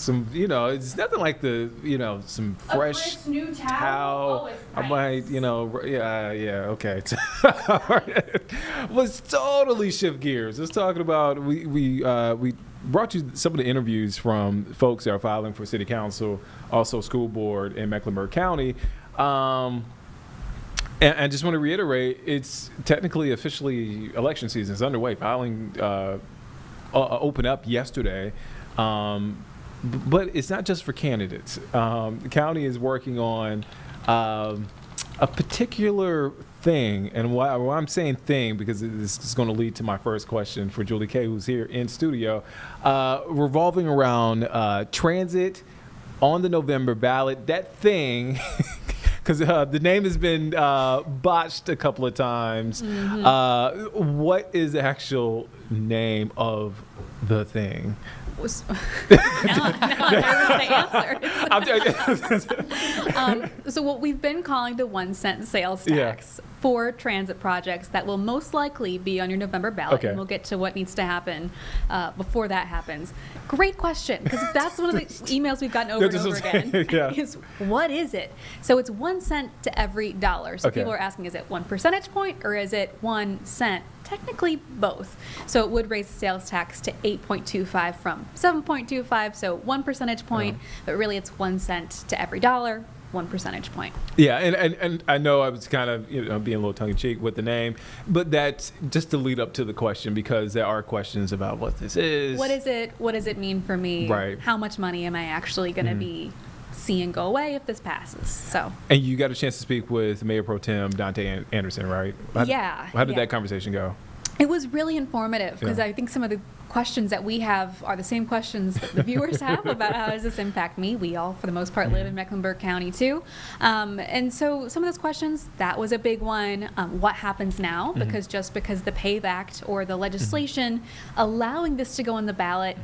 some, it's nothing like some fresh crisp new towel. towel. Oh, it's I nice. might, okay. Let's totally shift gears. Let's talk about, we brought you some of the interviews from folks that are filing for city council, also school board in Mecklenburg County. And just want to reiterate, it's technically officially election season is underway. Filing opened up yesterday. But it's not just for candidates. The county is working on a particular thing, and why I'm saying thing, because this is going to lead to my first question for Julie Kay, who's here in studio, revolving around transit on the November ballot. That thing, because the name has been botched a couple of times. What is the actual name of the thing? Now I'm nervous to answer. So what we've been calling the 1 cent sales tax for transit projects that will most likely be on your November ballot. Okay. And we'll get to what needs to happen before that happens. Great question, because that's one of the emails we've gotten over and over again. Is what is it? So it's 1 cent to every dollar. So people are asking, is it 1 percentage point or is it 1 cent? Technically both. So it would raise the sales tax to 8.25 from 7.25, so 1 percentage point, but really it's 1 cent to every dollar, 1 percentage point. Yeah, and I know I was kind of being a little tongue-in-cheek with the name, but that's just to lead up to the question, because there are questions about what this is. What is it? What does it mean for me? Right. How much money am I actually going to be seeing go away if this passes? So. And you got a chance to speak with Mayor Pro Tem Dante Anderson, right? How did that conversation go? It was really informative, because I think some of the questions that we have are the same questions that the viewers have about how does this impact me. We all, for the most part, live in Mecklenburg County too. And so some of those questions, that was a big one. What happens now? Because just because the PAVE Act or the legislation allowing this to go on the ballot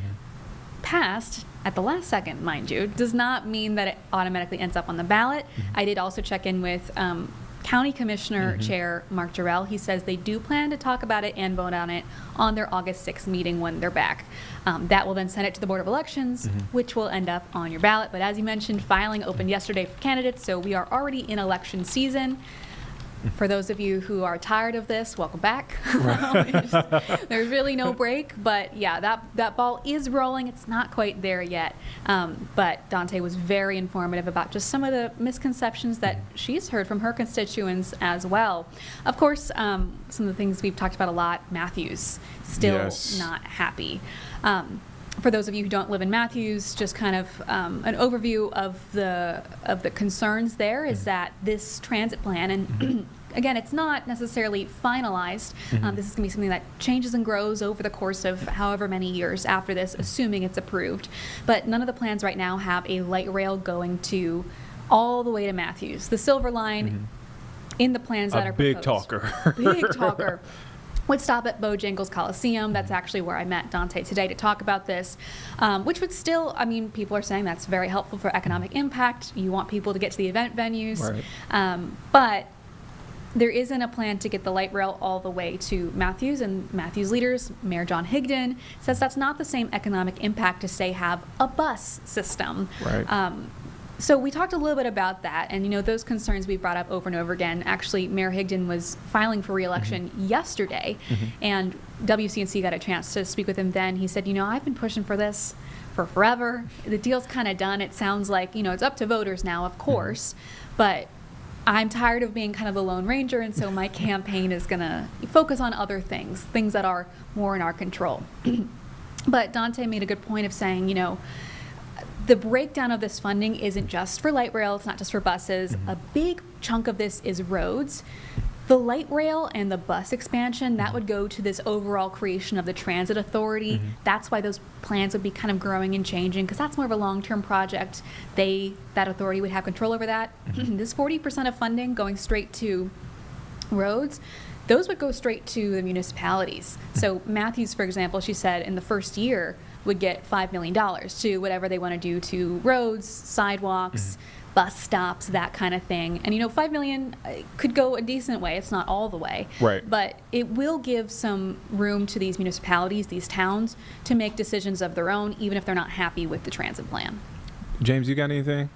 passed at the last second, mind you, does not mean that it automatically ends up on the ballot. I did also check in with County Commissioner Chair Mark Jarrell. He says they do plan to talk about it and vote on it on their August 6th meeting when they're back. That will then send it to the Board of Elections, which will end up on your ballot. But as you mentioned, filing opened yesterday for candidates, so we are already in election season. For those of you who are tired of this, welcome back. There's really no break, but yeah, that ball is rolling. It's not quite there yet. But Dante was very informative about just some of the misconceptions that she's heard from her constituents as well. Of course, some of the things we've talked about a lot, Matthews, still not happy. For those of you who don't live in Matthews, just kind of an overview of the concerns there is that this transit plan, and again, it's not necessarily finalized. This is going to be something that changes and grows over the course of however many years after this, assuming it's approved. But none of the plans right now have a light rail going to all the way to Matthews. The Silver Line in the plans that are proposed. Big talker. Would stop at Bojangles Coliseum. That's actually where I met Dante today to talk about this, which would still, people are saying that's very helpful for economic impact. You want people to get to the event venues. Right. But there isn't a plan to get the light rail all the way to Matthews, and Matthews leaders, Mayor John Higdon, says that's not the same economic impact to, say, have a bus system. Right. So we talked a little bit about that, and those concerns we brought up over and over again. Actually, Mayor Higdon was filing for re-election yesterday, and WCNC got a chance to speak with him then. He said, I've been pushing for this for forever. The deal's kind of done. It sounds like, it's up to voters now, of course, but I'm tired of being kind of the Lone Ranger, and so my campaign is going to focus on other things that are more in our control. But Dante made a good point of saying, the breakdown of this funding isn't just for light rail, it's not just for buses. A big chunk of this is roads. The light rail and the bus expansion, that would go to this overall creation of the transit authority. That's why those plans would be kind of growing and changing, because that's more of a long-term project. That authority would have control over that. This 40% of funding going straight to roads, those would go straight to the municipalities. So Matthews, for example, she said in the first year would get $5 million to whatever they want to do to roads, sidewalks, bus stops, that kind of thing. And, 5 million could go a decent way. It's not all the way. Right. But it will give some room to these municipalities, these towns, to make decisions of their own, even if they're not happy with the transit plan. James, you got anything?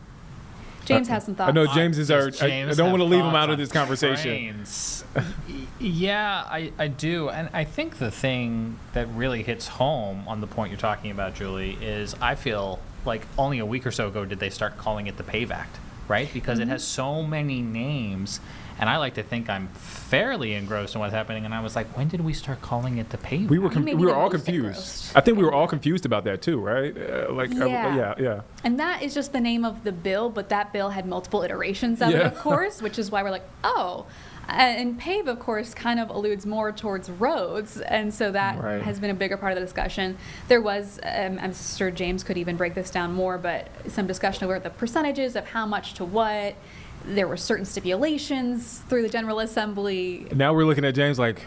James has some thoughts. I know James is our. I don't want to leave him out of this conversation. Trains. Yeah, I do. And I think the thing that really hits home on the point you're talking about, Julie, is I feel like only a week or so ago did they start calling it the PAVE Act, right? Because it has so many names. And I like to think I'm fairly engrossed in what's happening. And I was like, when did we start calling it the PAVE Act? We may be were the all most confused. engrossed. I think we were all confused about that too, right? Yeah. And that is just the name of the bill, but that bill had multiple iterations of it, of course, which is why we're like, oh. And PAVE, of course, kind of alludes more towards roads, and so that has been a bigger part of the discussion. There was, I'm sure James could even break this down more, but some discussion over the percentages of how much to what. There were certain stipulations through the General Assembly. Now we're looking at James like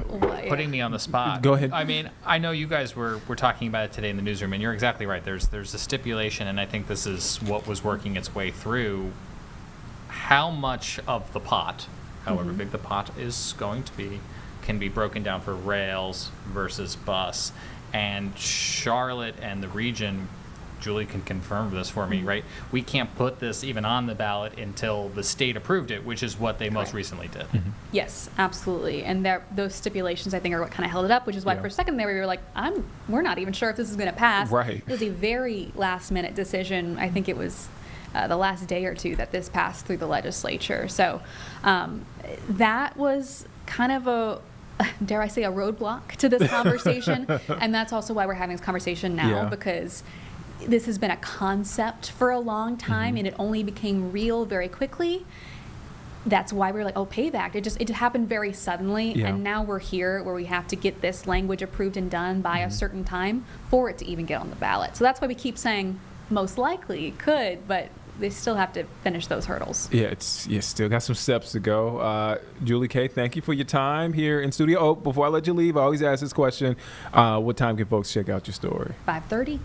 putting me on the spot. Go ahead. I mean, I know you guys were talking about it today in the newsroom, and you're exactly right. There's a stipulation, and I think this is what was working its way through. How much of the pot, however big the pot is going to be, can be broken down for rails versus bus. And Charlotte and the region, Julie can confirm this for me, right? We can't put this even on the ballot until the state approved it, which is what they most recently did. Yes, absolutely. And those stipulations, I think, are what kind of held it up, which is why for a second there we were like, we're not even sure if this is going to pass. Right. It was a very last-minute decision. I think it was the last day or two that this passed through the legislature. So that was kind of a, dare I say, a roadblock to this conversation. And that's also why we're having this conversation now, because this has been a concept for a long time, and it only became real very quickly. That's why we were like, PAVE Act. It happened very suddenly, and now we're here where we have to get this language approved and done by a certain time for it to even get on the ballot. So that's why we keep saying most likely could, but they still have to finish those hurdles. Yeah, still got some steps to go. Julie K., thank you for your time here in studio. Oh, before I let you leave, I always ask this question. What time can folks check out your story? 5:30.